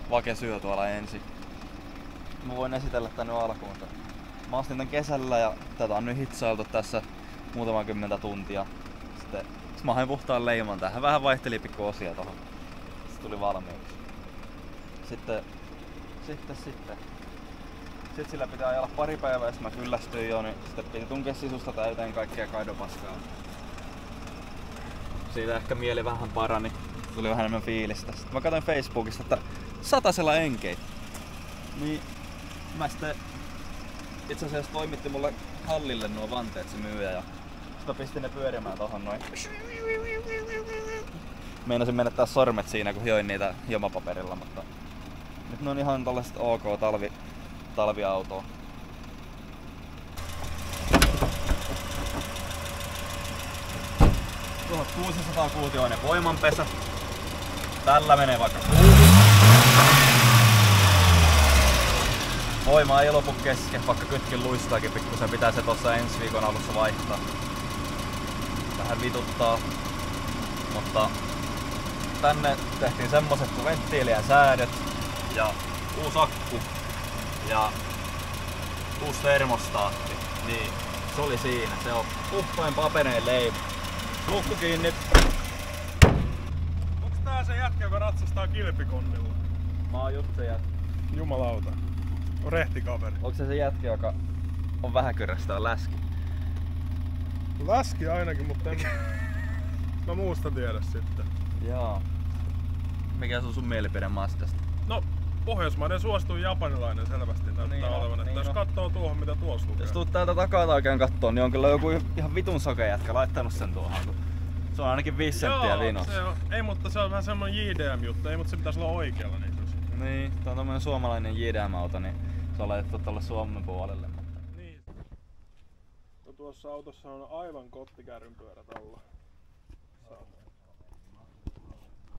vakesyö tuolla ensin. Mä voin esitellä tän nyt alkuun. Mä ostin tän kesällä ja tätä on nyt hitsailtu tässä muutama kymmentä tuntia. Sitten mä hain puhtaan leiman tähän. Vähän vaihteli pikku osia tohon. Se tuli valmiiksi. Sitten sillä pitää ajalla pari päivää, jos mä kyllästyin jo, niin sitten piti tunkea sisusta täyteen kaikkea kaidopaskaa. Siitä ehkä mieli vähän parani. Tuli vähän enemmän fiilistä. Sitten mä katsoin Facebookista, että satasella enkeit. Niin mä sitten itse asiassa toimitti mulle hallille nuo vanteet se myyjä ja sitten mä pistin ne pyörimään tohon noin. Meinasin menettää sormet siinä kun hioin niitä hiomapaperilla, mutta nyt ne on ihan tällaiset ok talviautoa. Tuohon 600 kuutioinen voimanpesä. Tällä menee vaikka voima ei lopu kesken, vaikka kytkin luistaakin pikkusen. Pitää se tossa ensi viikon alussa vaihtaa. Vähän vituttaa. Mutta tänne tehtiin semmoset kuin venttiilien säädöt ja uusi akku ja uusi termostaatti. Niin se oli siinä. Se on puhtain papereen leima. Lukku kiinni. Onks tää se jätkä, joka ratsastaa kilpikonnilla? Mä oon just se jätkä. Jumalauta. On rehti kaveri. Onko se jätkä, joka on vähäkyrrästä läski? Läski ainakin, mutta en mä muusta tiedä sitten. Joo. Mikä on sun mielipide Mastasta? No, Pohjoismaiden suosituin japanilainen selvästi näyttää olevan. Että jos katsoo tuohon mitä tuossa lukee. Jos tuut täältä takaa oikein kattoo, niin on kyllä joku ihan vitun sokea jätkä laittanut sen tuohon. Se on ainakin 5 senttiä vinos. Ei, mutta se on vähän semmonen JDM-juttu. Ei, mutta se pitäisi olla oikealla niin. Niin, tää on tommonen suomalainen JDM-auto, niin se on laitettu tolle Suomen puolelle. Niin. No, tuossa autossa on aivan kottikärrynpyörät alla.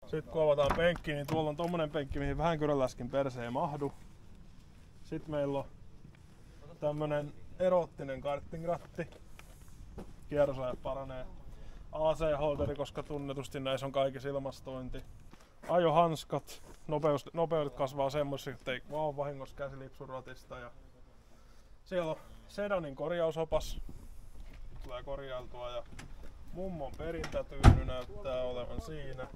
Sitten kun avataan penkki, niin tuolla on tommonen penkki, mihin vähänkyröläskin perse ei mahdu. Sitten meillä on tämmönen erottinen kartingratti. Kierrosajat paranee. AC-holderi, koska tunnetusti näissä on kaikissa ilmastointi. Ajohanskat. Nopeudet kasvaa semmoisiksi, ettei vaan vahingossa käsi lipsu ratista. Ja siellä on sedanin korjausopas. Tulee korjailtua ja mummon perintätyyny näyttää olevan siinä.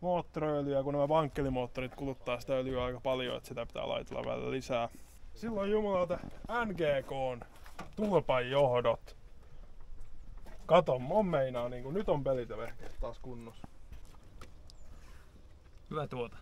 Moottoriöljyä, kun nämä vankkelimoottorit kuluttaa sitä öljyä aika paljon, että sitä pitää laitella välillä lisää. Silloin jumalauta NGK:n tulpanjohdot. Kato, on meinaa, niin nyt on pelit ja vehkeet taas kunnossa. Hyvä tuota.